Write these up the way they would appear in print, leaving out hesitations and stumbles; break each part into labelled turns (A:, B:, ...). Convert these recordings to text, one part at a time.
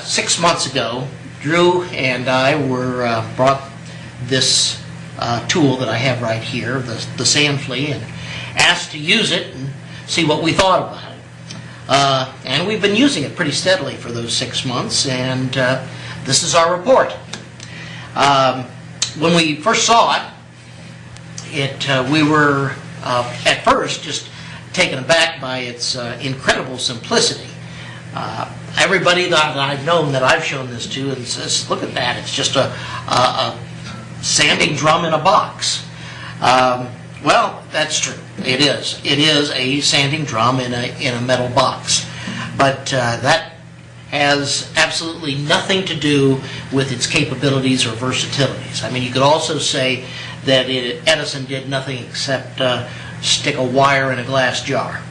A: 6 months ago, Drew and I were brought this tool that I have right here, the sand flea, and asked to use it and see what we thought about it. And we've been using it pretty steadily for those 6 months, and this is our report. When we first saw it, we were at first just taken aback by its incredible simplicity. Everybody that I've known that I've shown this to and says, look at that, it's just a sanding drum in a box. Well, that's true. It is. It is a sanding drum in a metal box. But that has absolutely nothing to do with its capabilities or versatilities. I mean, you could also say that Edison did nothing except stick a wire in a glass jar.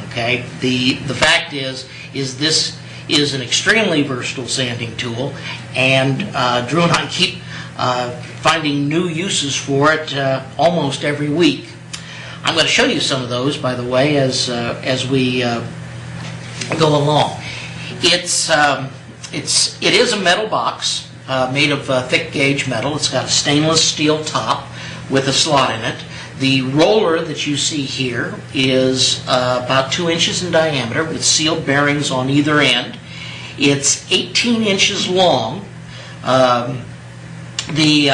A: Okay? The fact is this is an extremely versatile sanding tool, and Drew and I keep finding new uses for it almost every week. I'm going to show you some of those, by the way, as we go along. It is a metal box made of thick gauge metal. It's got a stainless steel top with a slot in it. The roller that you see here is about 2 inches in diameter with sealed bearings on either end. It's 18 inches long. The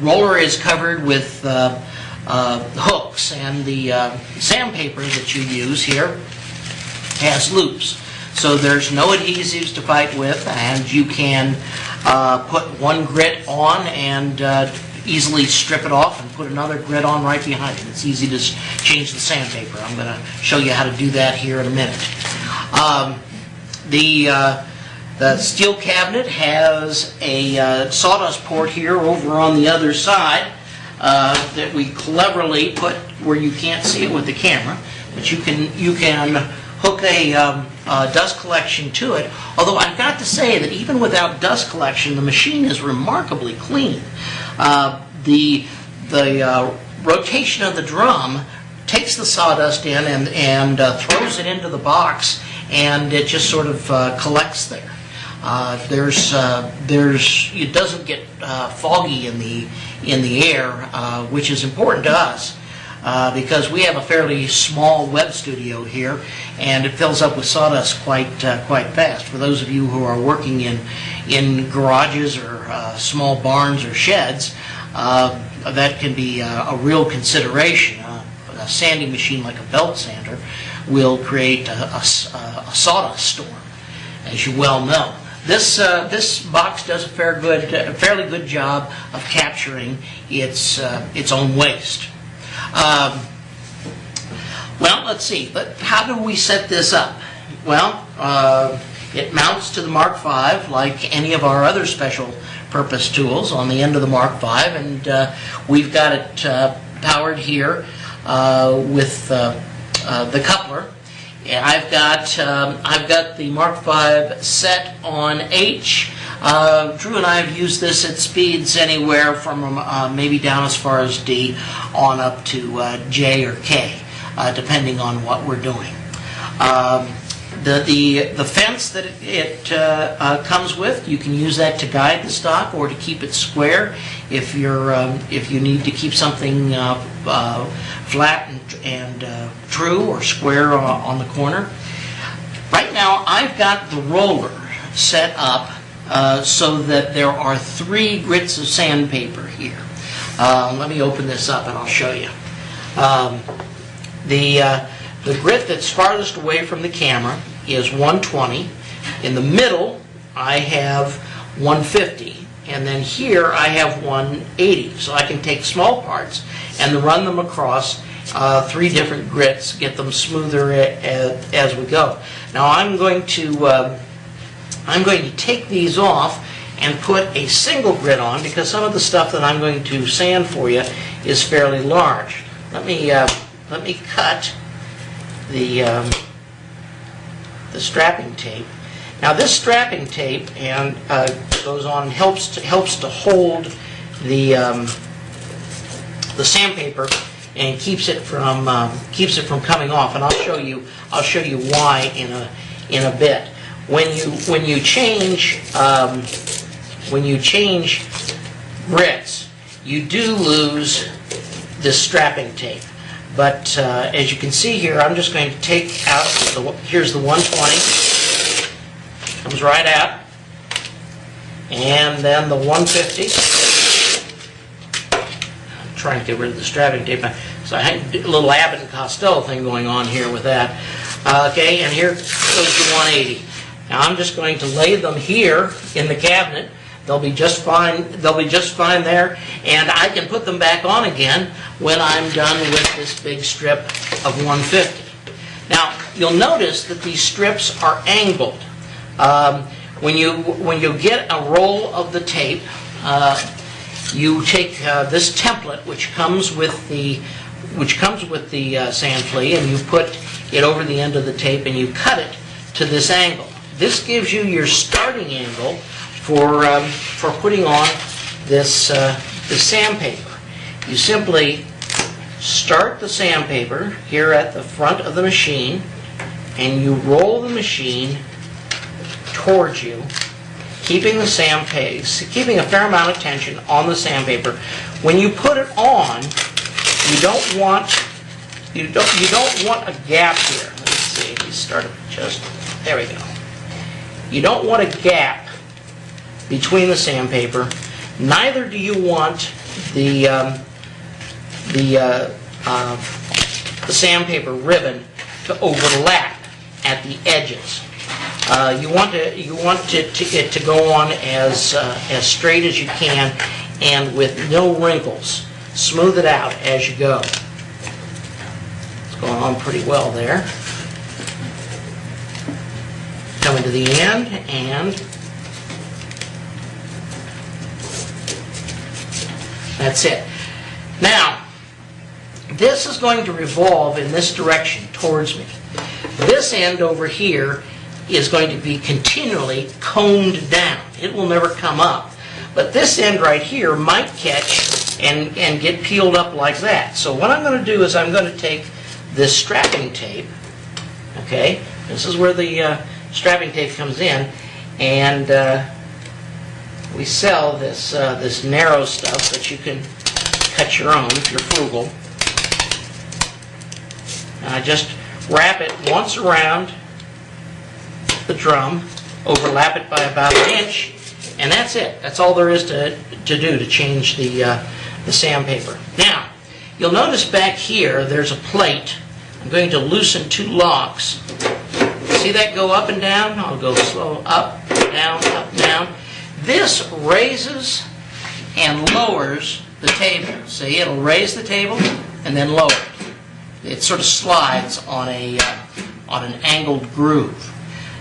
A: roller is covered with hooks, and the sandpaper that you use here has loops. So there's no adhesives to fight with, and you can put one grit on and easily strip it off and put another grit on right behind it. It's easy to change the sandpaper. I'm going to show you how to do that here in a minute. The steel cabinet has a sawdust port here over on the other side that we cleverly put where you can't see it with the camera, but you can hook a dust collection to it. Although I've got to say that even without dust collection, the machine is remarkably clean. The rotation of the drum takes the sawdust in and throws it into the box, and it just sort of collects there. It doesn't get foggy in the air, which is important to us. Because we have a fairly small web studio here, and it fills up with sawdust quite fast. For those of you who are working in garages or small barns or sheds, that can be a real consideration. A sanding machine like a belt sander will create a sawdust storm, as you well know. This box does a fairly good job of capturing its own waste. Well, let's see. But how do we set this up? Well, it mounts to the Mark V like any of our other special purpose tools on the end of the Mark V, and we've got it powered here with the coupler. And I've got the Mark V set on H. Drew and I have used this at speeds anywhere from maybe down as far as D on up to J or K, depending on what we're doing. The fence that it comes with, you can use that to guide the stock or to keep it square if you need to keep something flat and true or square on the corner. Right now I've got the roller set up so that there are 3 grits of sandpaper here. Let me open this up and I'll show you. The grit that's farthest away from the camera is 120. In the middle I have 150, and then here I have 180. So I can take small parts and run them across 3 different grits, get them smoother as we go. Now I'm going to take these off and put a single grit on, because some of the stuff that I'm going to sand for you is fairly large. Let me cut the strapping tape. Now this strapping tape goes on and helps to hold the sandpaper and keeps it from coming off, and I'll show you why in a bit. when you change grits, you do lose this strapping tape. But as you can see here, I'm just going to take out here's the 120, comes right out, and then the 150. I'm trying to get rid of the strapping tape, so I had a little Abbott and Costello thing going on here with that. Okay, and here goes the 180. Now I'm just going to lay them here in the cabinet. They'll be just fine. They'll be just fine there, and I can put them back on again when I'm done with this big strip of 150. Now you'll notice that these strips are angled. When you get a roll of the tape, you take this template which comes with the sand flea, and you put it over the end of the tape and you cut it to this angle. This gives you your starting angle for putting on this sandpaper. You simply start the sandpaper here at the front of the machine, and you roll the machine towards you, keeping a fair amount of tension on the sandpaper. When you put it on, you don't want a gap here. Let's see. You start it just there. We go. You don't want a gap between the sandpaper. Neither do you want the sandpaper ribbon to overlap at the edges. You want it to go on as straight as you can and with no wrinkles. Smooth it out as you go. It's going on pretty well there. Coming to the end, and that's it. Now, this is going to revolve in this direction towards me. This end over here is going to be continually combed down. It will never come up. But this end right here might catch and get peeled up like that. So what I'm going to do is I'm going to take this strapping tape, okay, this is where the strapping tape comes in, and we sell this narrow stuff that you can cut your own if you're frugal. And I just wrap it once around the drum, overlap it by about an inch, and that's it. That's all there is to do to change the sandpaper. Now, you'll notice back here there's a plate. I'm going to loosen two locks. See that go up and down? I'll go slow, up, down, up, down. This raises and lowers the table. See, it'll raise the table and then lower it. It sort of slides on an angled groove.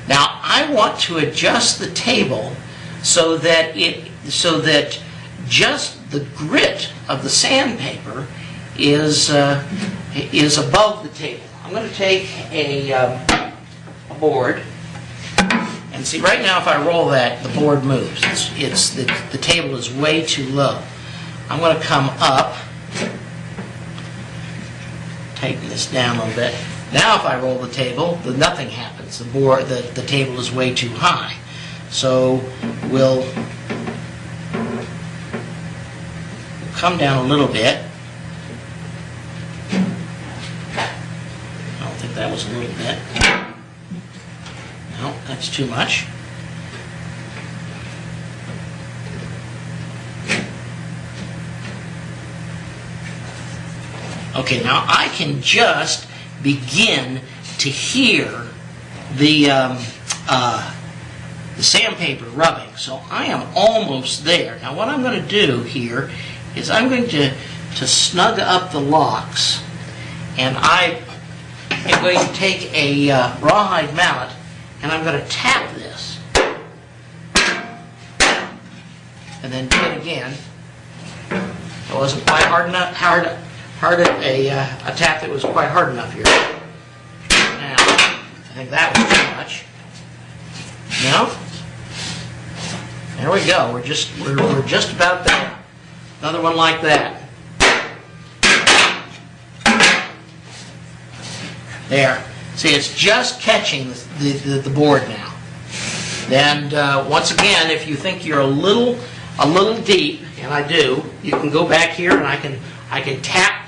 A: Now, I want to adjust the table so that just the grit of the sandpaper is above the table. I'm going to take a board, and see, right now if I roll that, the board moves. The table is way too low. I'm going to come up, tighten this down a little bit. Now if I roll the table, nothing happens. The table is way too high. So we'll come down a little bit. I don't think that was a little bit. No, that's too much. Okay, now I can just begin to hear the sandpaper rubbing. So I am almost there. Now what I'm going to do here is I'm going to snug up the locks, and I am going to take a rawhide mallet, and I'm going to tap this, and then do it again. It wasn't quite hard enough. A tap that was quite hard enough here. Now, I think that was too much. No? There we go. We're just about there. Another one like that. There. See, it's just catching the board now. And once again, if you think you're a little deep, and I do, you can go back here and I can tap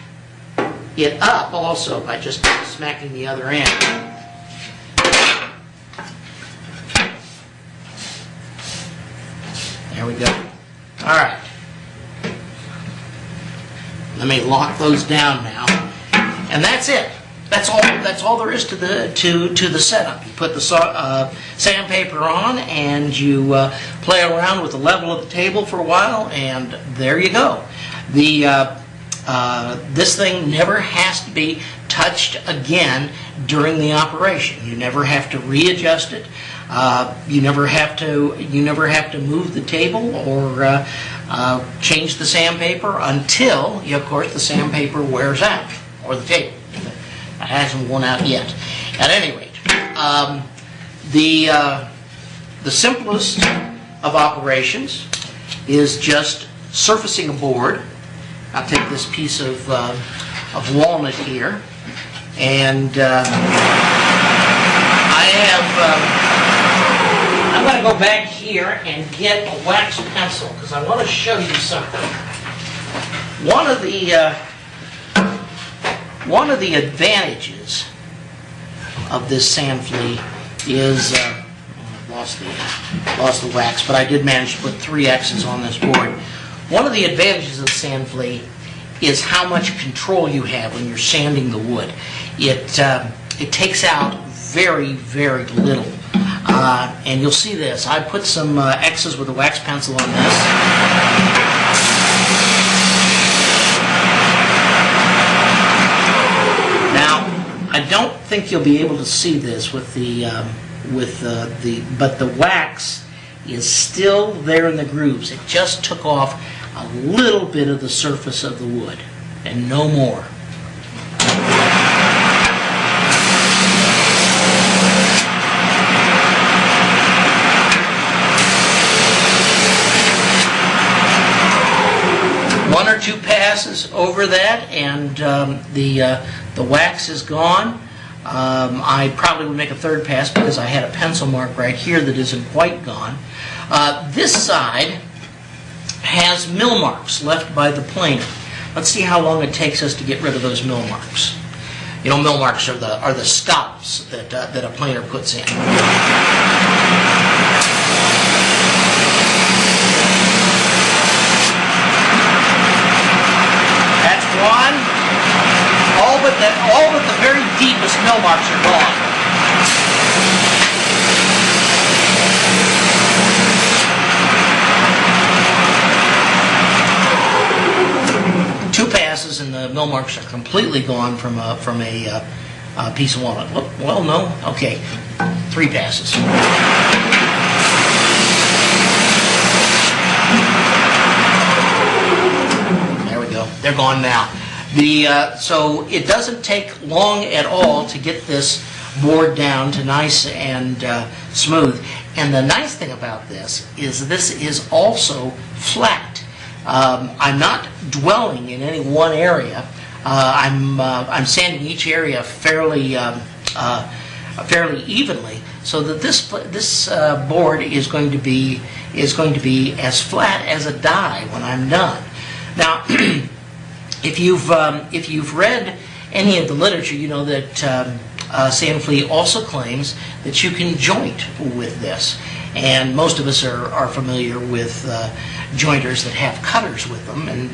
A: it up also by just smacking the other end. There we go. All right. Let me lock those down now, and that's it. That's all there is to the setup. You put the sandpaper on, and you play around with the level of the table for a while, and there you go. This thing never has to be touched again during the operation. You never have to readjust it. You never have to move the table or change the sandpaper until, of course, the sandpaper wears out, or the table. It hasn't worn out yet. At any rate, the simplest of operations is just surfacing a board. I'll take this piece of walnut here, and I'm going to go back here and get a wax pencil because I want to show you something. One of the advantages of this sand flea is I've lost the wax, but I did manage to put 3 X's on this board. One of the advantages of the sand flea is how much control you have when you're sanding the wood. It takes out very, very little. And you'll see this. I put some X's with a wax pencil on this. Now, I don't think you'll be able to see this with but the wax is still there in the grooves. It just took off a little bit of the surface of the wood, and no more. One or two passes over that, and the wax is gone. I probably would make a 3rd pass because I had a pencil mark right here that isn't quite gone. This side has mill marks left by the planer. Let's see how long it takes us to get rid of those mill marks. You know, mill marks are the stops that a planer puts in. That's one. All but the very deepest mill marks are gone. Two passes and the mill marks are completely gone from a piece of walnut. Well, no. Okay. 3 passes. There we go. They're gone now. So it doesn't take long at all to get this board down to nice and smooth. And the nice thing about this is also flat. I'm not dwelling in any one area. I'm sanding each area fairly evenly, so that this board is going to be as flat as a die when I'm done. Now, if you've read any of the literature, you know that sand flea also claims that you can joint with this. And most of us are familiar with jointers that have cutters with them, and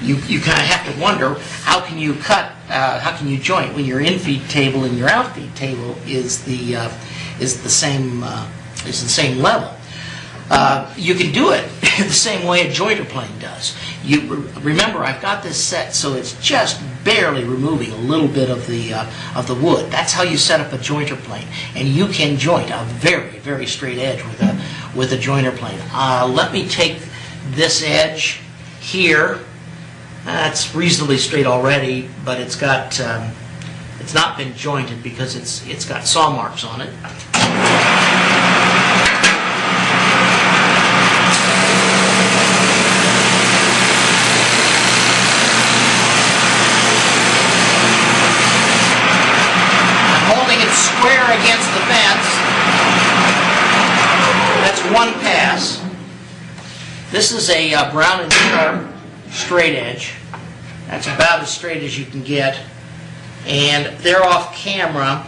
A: you kind of have to wonder, how can you cut, how can you joint when your in-feed table and your out-feed table is the same level. You can do it the same way a jointer plane does. Remember, I've got this set so it's just barely removing a little bit of the wood. That's how you set up a jointer plane, and you can joint a very, very straight edge with a jointer plane. Let me take this edge here. That's reasonably straight already, but it's got it's not been jointed because it's got saw marks on it. Square against the fence. one pass. This is a brown and sharp straight edge. That's about as straight as you can get. And there off camera,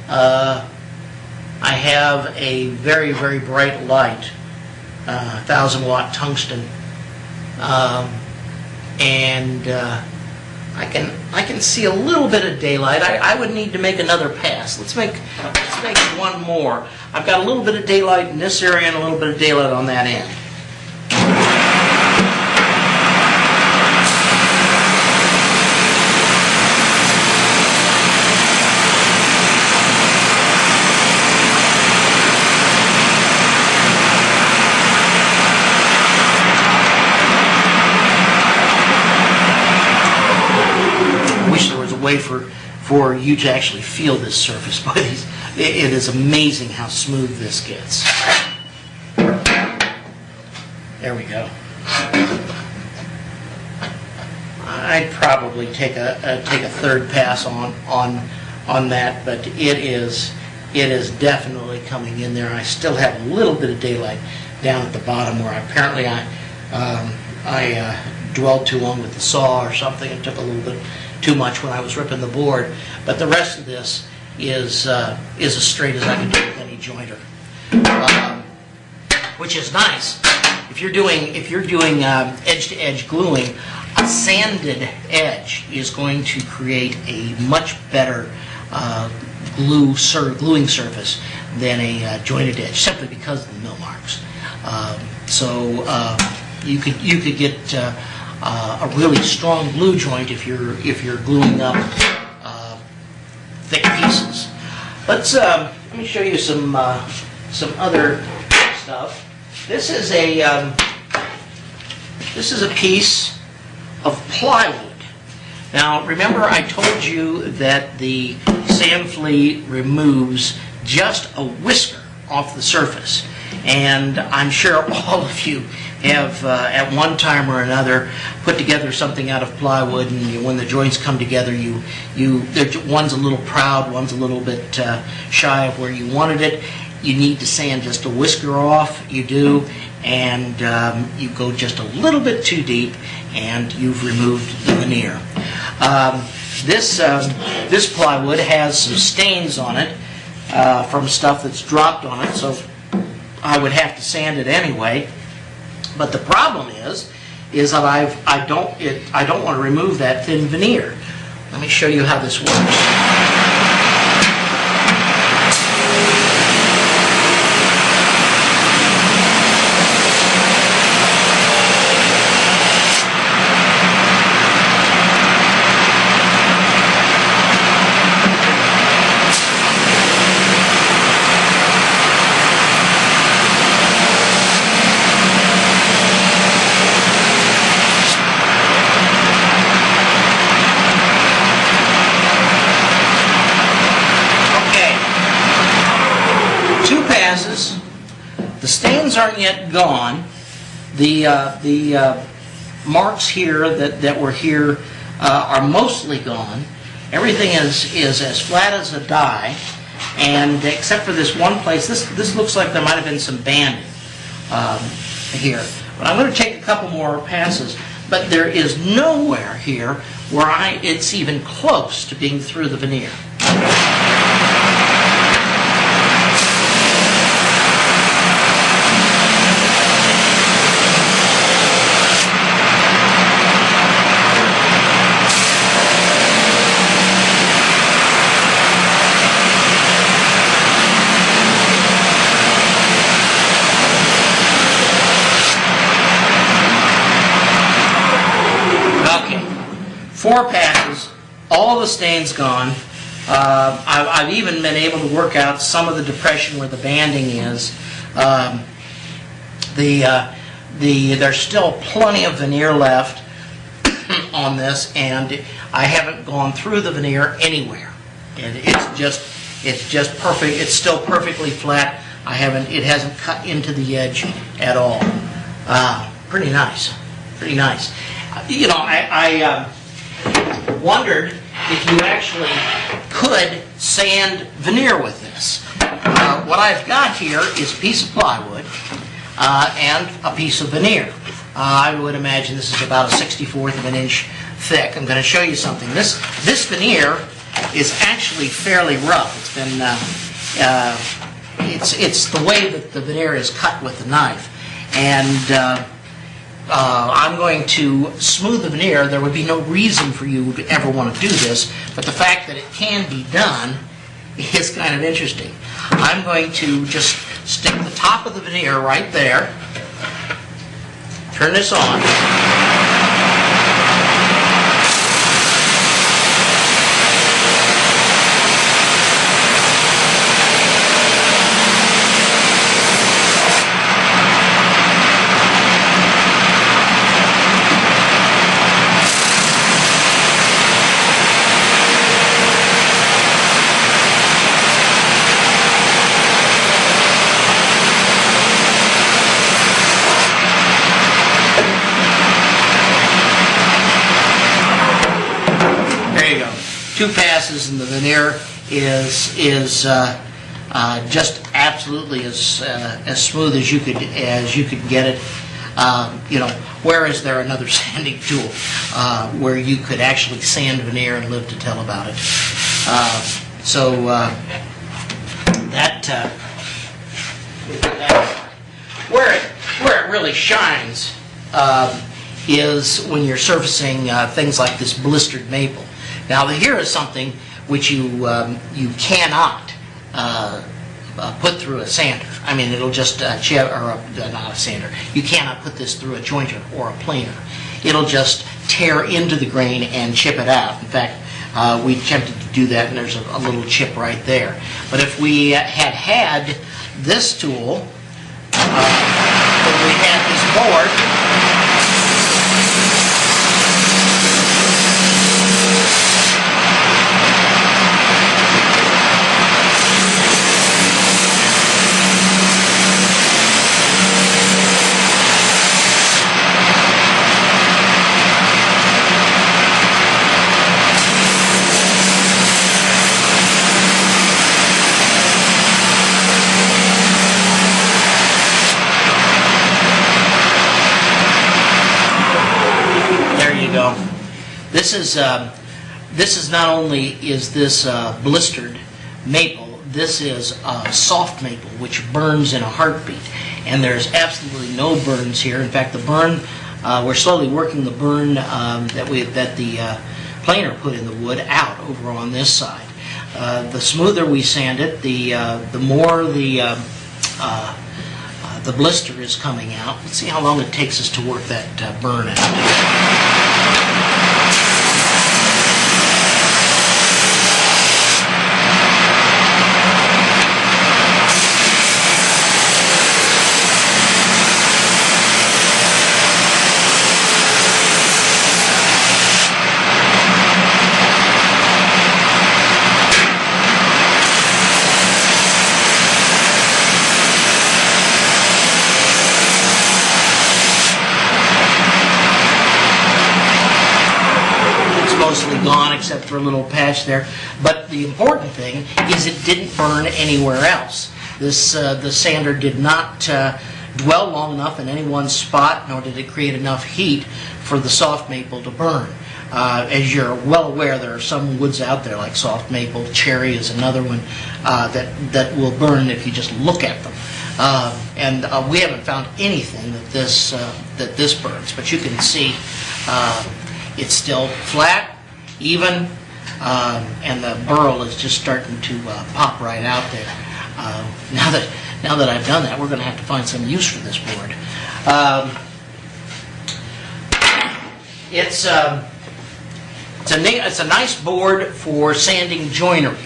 A: I have a very, very bright light, 1,000-watt tungsten, and I can see a little bit of daylight. I would need to make another pass. Let's make one more. I've got a little bit of daylight in this area and a little bit of daylight on that end. Way for you to actually feel this surface. But it is amazing how smooth this gets. There we go. I'd probably take a third pass on that, but it is definitely coming in there. I still have a little bit of daylight down at the bottom where apparently I dwelled too long with the saw or something and took a little bit too much when I was ripping the board, but the rest of this is as straight as I can do with any jointer, which is nice. If you're doing edge-to-edge gluing, a sanded edge is going to create a much better gluing surface than a jointed edge, simply because of the mill marks. You could get a really strong glue joint if you're gluing up thick pieces. Let me show you some other stuff. This is a piece of plywood. Now remember, I told you that the sand flea removes just a whisker off the surface, and I'm sure all of you have at one time or another put together something out of plywood, and when the joints come together, one's a little proud, one's a little bit shy of where you wanted it. You need to sand just a whisker off. You do, and you go just a little bit too deep, and you've removed the veneer. This plywood has some stains on it from stuff that's dropped on it, so I would have to sand it anyway. But the problem is that I don't want to remove that thin veneer. Let me show you how this works. The stains aren't yet gone. The marks here that were here are mostly gone. Everything is as flat as a die, and except for this one place, this looks like there might have been some banding here. But I'm going to take a couple more passes, but there is nowhere here where it's even close to being through the veneer. Four passes, all the stains gone. I've even been able to work out some of the depression where the banding is. There's still plenty of veneer left on this, and I haven't gone through the veneer anywhere. And it's just perfect. It's still perfectly flat. It hasn't cut into the edge at all. Pretty nice. Pretty nice. You know, I wondered if you actually could sand veneer with this. what I've got here is a piece of plywood and a piece of veneer. I would imagine this is about a 64th of an inch thick. I'm going to show you something. This veneer is actually fairly rough. It's been it's the way that the veneer is cut with the knife, and I'm going to smooth the veneer. There would be no reason for you to ever want to do this, but the fact that it can be done is kind of interesting. I'm going to just stick the top of the veneer right there, turn this on, two passes, and the veneer is just absolutely as smooth as you could get it. You know, where is there another sanding tool where you could actually sand veneer and live to tell about it? Where it really shines is when you're surfacing things like this blistered maple. Now, here is something which you cannot put through a sander. I mean, it'll just chip, or not a sander. You cannot put this through a jointer or a planer. It'll just tear into the grain and chip it out. In fact, we attempted to do that, and there's a little chip right there. But if we had this tool, when we had this board, This is not only is this blistered maple, this is soft maple, which burns in a heartbeat, and there's absolutely no burns here. In fact, the burn, we're slowly working the burn that the planer put in the wood out over on this side. The smoother we sand it, the more the blister is coming out. Let's see how long it takes us to work that burn out. Mostly gone except for a little patch there, but the important thing is it didn't burn anywhere else. This the sander did not dwell long enough in any one spot, nor did it create enough heat for the soft maple to burn. As you're well aware, there are some woods out there like soft maple, cherry is another one that will burn if you just look at them. And we haven't found anything that this burns, but you can see it's still flat, even, and the burl is just starting to pop right out there. Now that I've done that, we're going to have to find some use for this board. It's a nice board for sanding joinery.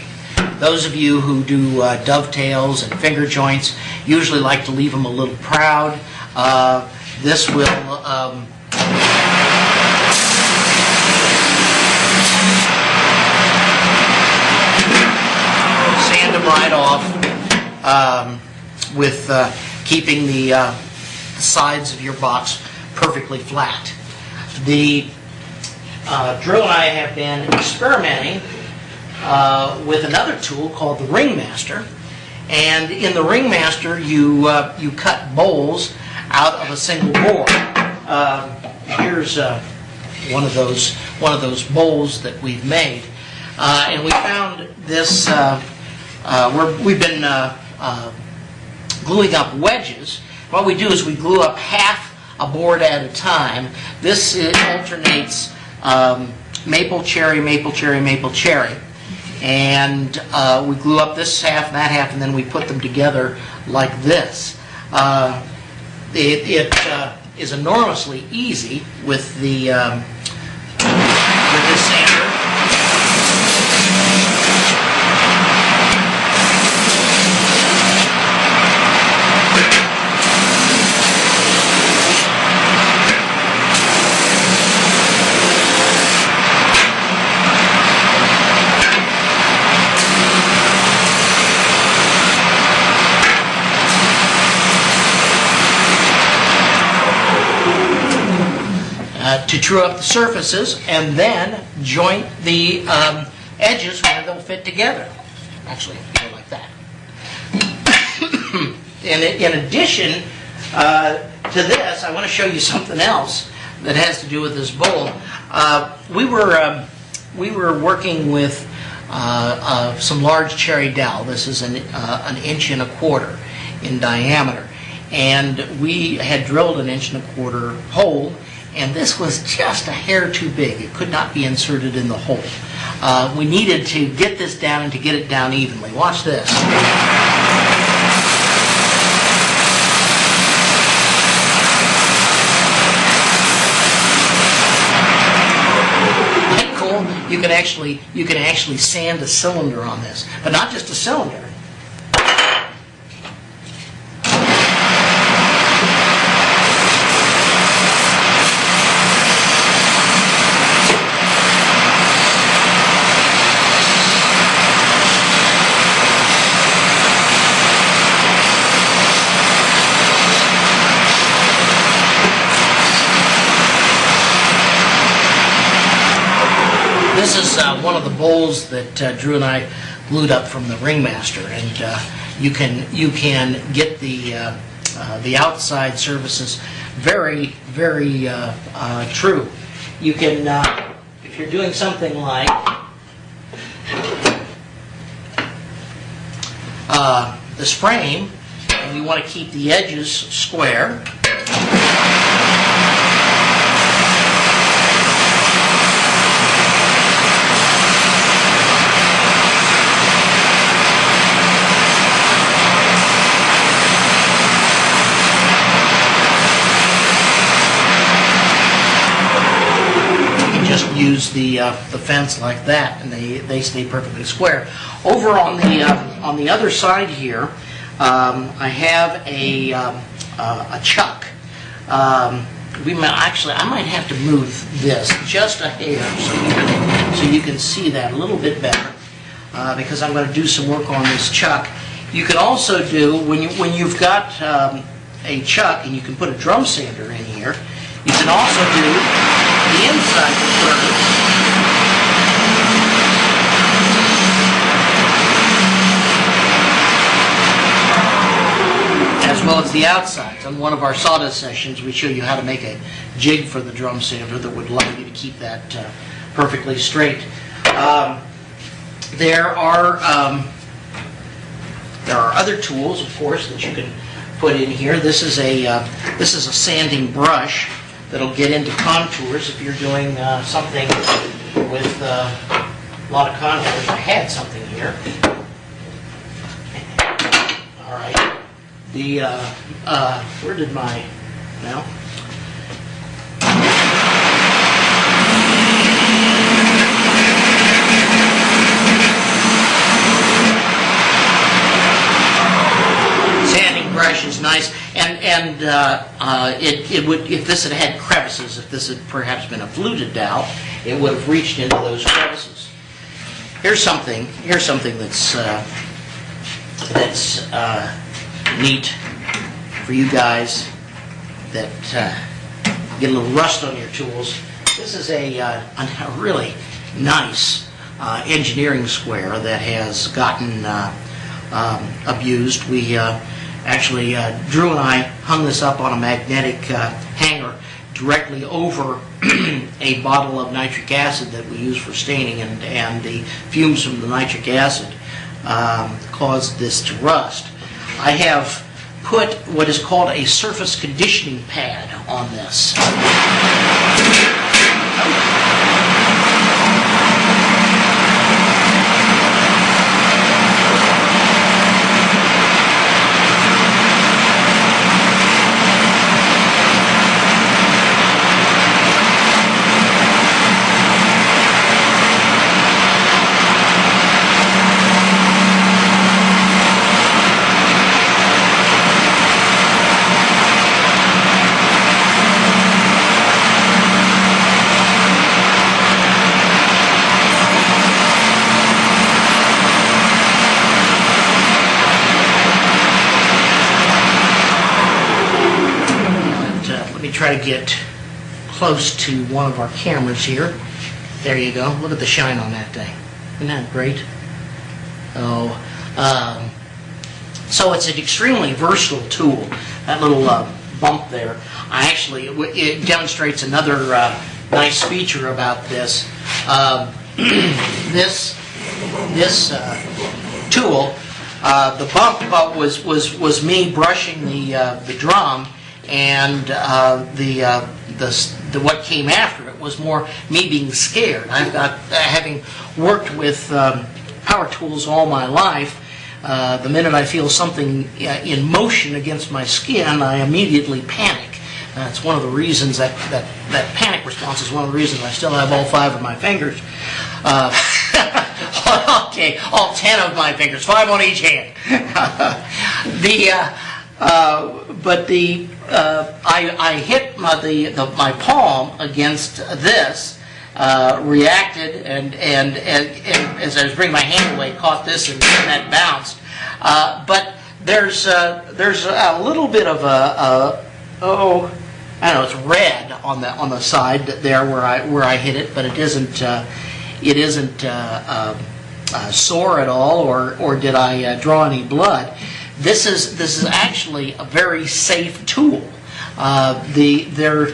A: Those of you who do dovetails and finger joints usually like to leave them a little proud. This will sand them right off with keeping the sides of your box perfectly flat. The drill and I have been experimenting with another tool called the Ringmaster, And in the Ringmaster, you cut bowls out of a single bore. Here's one of those bowls that we've made, and we found this. We've been gluing up wedges. What we do is we glue up half a board at a time. This alternates maple, cherry, maple, cherry, maple, cherry. And we glue up this half and that half, and then we put them together like this. It is enormously easy with the with this sander. To true up the surfaces, and then joint the edges where they'll fit together. Actually, go like that. In addition to this, I want to show you something else that has to do with this bowl. We were working with some large cherry dowel. This is an 1.25 inches in diameter, and we had drilled an 1.25 inch hole. And this was just a hair too big. It could not be inserted in the hole. We needed to get this down and to get it down evenly. Watch this. Isn't that cool? You can actually sand a cylinder on this, but not just a cylinder. This is one of the bowls that Drew and I glued up from the Ringmaster, and you can get the outside surfaces very, very true. You can, if you're doing something like this frame, and you want to keep the edges square. Use the fence like that, and they stay perfectly square. Over on the other side here, I have a chuck. I might have to move this just a hair so you can see that a little bit better, because I'm going to do some work on this chuck. You can also do when you've got a chuck and you can put a drum sander in here. You can also do the inside curve, as well as the outsides. On one of our Sawdust sessions, we show you how to make a jig for the drum sander that would allow you to keep that perfectly straight. There are other tools, of course, that you can put in here. This is a sanding brush that'll get into contours if you're doing something with a lot of contours. I had something here. All right. Where did my, now? Sanding brush is nice. And it would, if this had crevices, if this had perhaps been a fluted dowel, it would have reached into those crevices. Here's something that's neat for you guys that get a little rust on your tools. This is a really nice engineering square that has gotten abused. We actually, Drew and I hung this up on a magnetic hanger directly over a bottle of nitric acid that we use for staining, and the fumes from the nitric acid caused this to rust. I have put what is called a surface conditioning pad on this. Try to get close to one of our cameras here. There you go. Look at the shine on that thing. Isn't that great? Oh, so it's an extremely versatile tool. That little bump there, it demonstrates another nice feature about this. This tool, the bump was me brushing the drum, and what came after it was more me being scared. I've got, having worked with power tools all my life, the minute I feel something in motion against my skin, I immediately panic. It's one of the reasons that panic response is one of the reasons I still have all 5 of my fingers. Okay, all 10 of my fingers, 5 on each hand. I hit my palm against this, reacted, and as I was bringing my hand away, caught this, and that bounced. But there's a little bit of I don't know, it's red on the side there where I hit it, but it isn't sore at all, or did I draw any blood. This is actually a very safe tool. There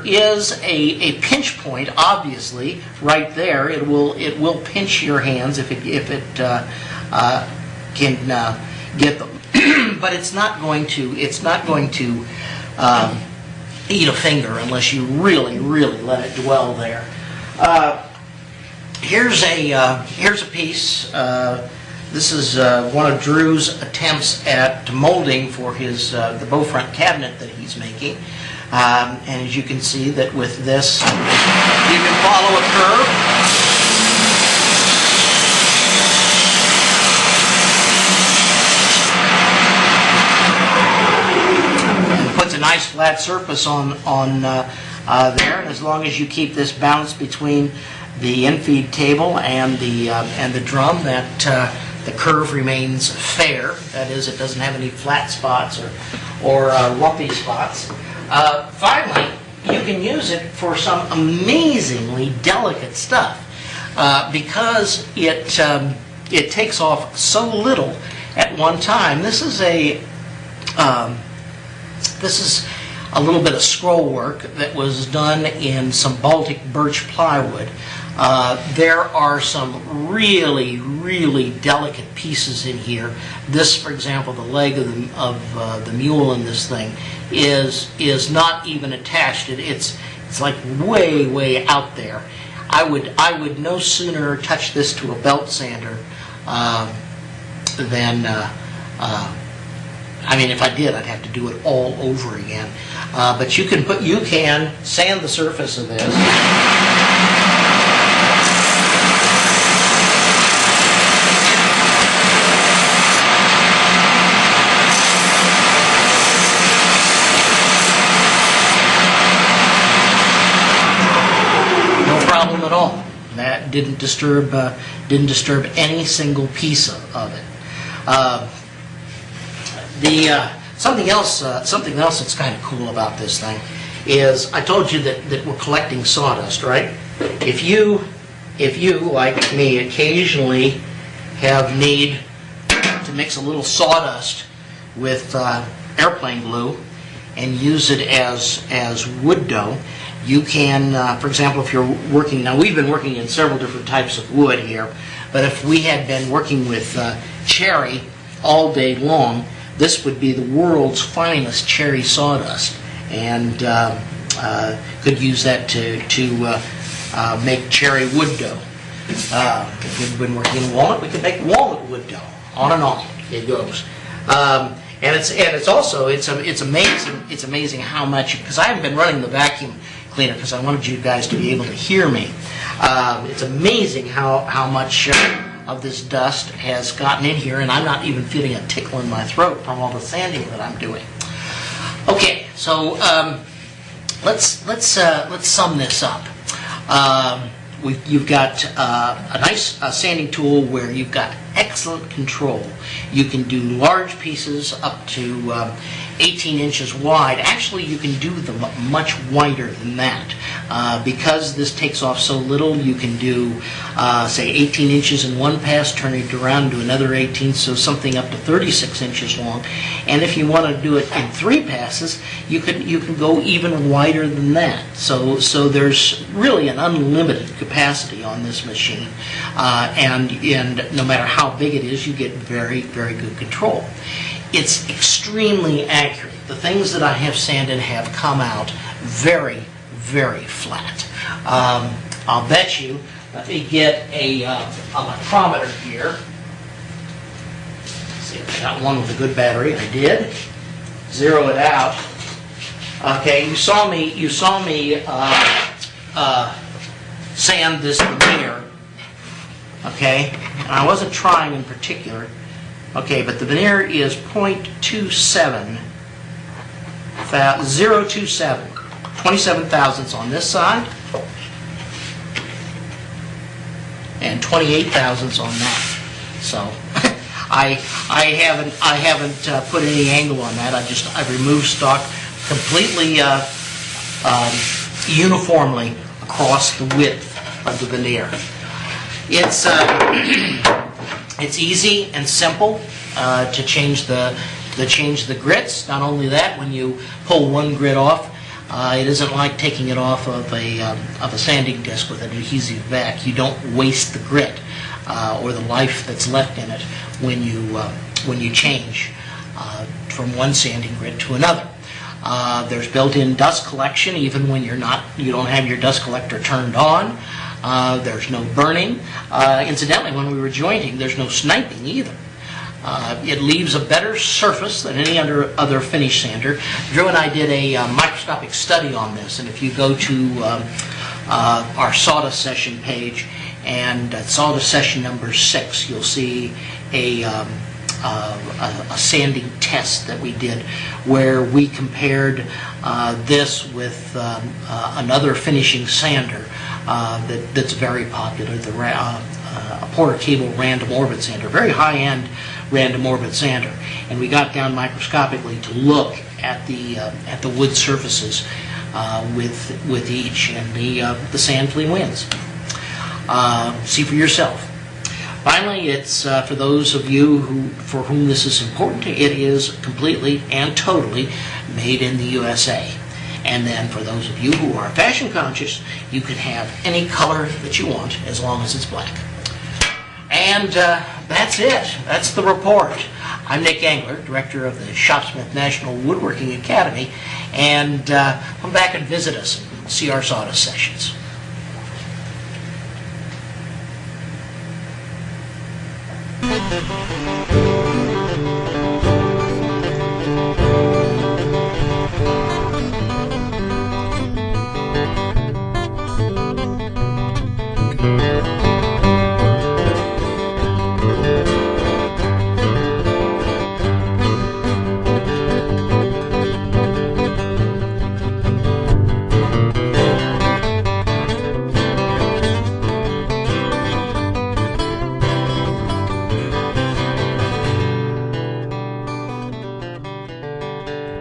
A: is a pinch point, obviously, right there. It will pinch your hands if it can get them, but it's not going to eat a finger unless you really let it dwell there. Here's a piece. This is one of Drew's attempts at molding for his the bow front cabinet that he's making. And as you can see, that with this, you can follow a curve. And it puts a nice flat surface on there. And as long as you keep this balance between the infeed table and the drum, that the curve remains fair. That is, it doesn't have any flat spots or lumpy spots. Finally, you can use it for some amazingly delicate stuff because it takes off so little at one time. This is a little bit of scroll work that was done in some Baltic birch plywood. There are some really delicate pieces in here. This, for example, the leg of the mule in this thing is not even attached. It's like way out there. I would no sooner touch this to a belt sander than I mean, if I did, I'd have to do it all over again. But you can sand the surface of this. At all. That didn't disturb any single piece of it. Something else that's kind of cool about this thing is, I told you that we're collecting sawdust, right? If you like me occasionally have need to mix a little sawdust with airplane glue and use it as wood dough. You can, for example, if you're working, now we've been working in several different types of wood here, but if we had been working with cherry all day long, this would be the world's finest cherry sawdust, and could use that to make cherry wood dough. If we've been working in walnut, we could make walnut wood dough. On and on it goes. And it's amazing how much, because I haven't been running the vacuum cleaner because I wanted you guys to be able to hear me. It's amazing how much of this dust has gotten in here, and I'm not even feeling a tickle in my throat from all the sanding that I'm doing. Okay, so let's sum this up. You've got a nice sanding tool where you've got excellent control. You can do large pieces up to 18 inches wide. Actually, you can do them much wider than that. Because this takes off so little, you can do, say, 18 inches in one pass, turn it around, do another 18, so something up to 36 inches long. And if you want to do it in 3 passes, you can go even wider than that. So there's really an unlimited capacity on this machine, and no matter how big it is, you get very, very good control. It's extremely accurate. The things that I have sanded have come out very, very flat. I'll bet you, let me get a micrometer here. Let's see if I got one with a good battery. I did. Zero it out. Okay, you saw me sand this veneer. Okay, and I wasn't trying in particular. Okay, but the veneer is 0.27, 0.27, 27 thousandths on this side, and 28 thousandths on that. So I haven't put any angle on that. I've removed stock completely uniformly across the width of the veneer. It's easy and simple to change the grits. Not only that, when you pull one grit off, it isn't like taking it off of a sanding disc with an adhesive vac. You don't waste the grit or the life that's left in it when you change from one sanding grit to another. There's built-in dust collection even when you don't have your dust collector turned on. There's no burning. Incidentally, when we were jointing, there's no sniping either. It leaves a better surface than any other finish sander. Drew and I did a microscopic study on this, and if you go to our Sawdust session page, and Sawdust session number 6, you'll see a sanding test that we did where we compared this with another finishing sander that's very popular, a Porter Cable random orbit sander, very high-end random orbit sander, and we got down microscopically to look at the wood surfaces with each, and the sand flea wins. See for yourself. Finally, it's for those of you for whom this is important, it is completely and totally made in the USA. And then for those of you who are fashion conscious, you can have any color that you want as long as it's black. And that's it. That's the report. I'm Nick Angler, director of the Shopsmith National Woodworking Academy, and come back and visit us and see our Sawdust sessions.